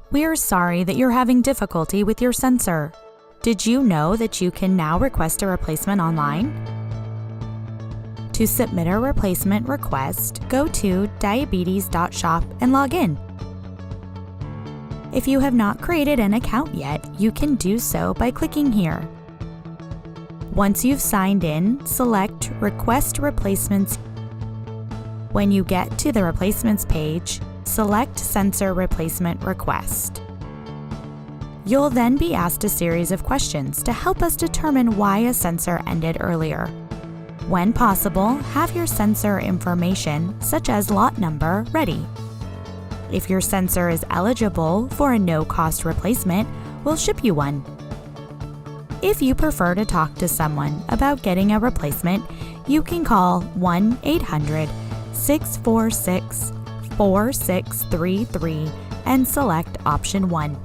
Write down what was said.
We are sorry that you're having difficulty with your sensor. Did you know that you can now request a replacement online? To submit a replacement request, go to diabetes.shop and log in. If you have not created an account yet, you can do so by clicking here. Once you've signed in, select Request Replacements. When you get to the Replacements page, select Sensor Replacement Request. You'll then be asked a series of questions to help us determine why a sensor ended earlier. When possible, have your sensor information, such as lot number, ready. If your sensor is eligible for a no-cost replacement, we'll ship you one. If you prefer to talk to someone about getting a replacement, you can call 1-800-646-4633 and select option 1.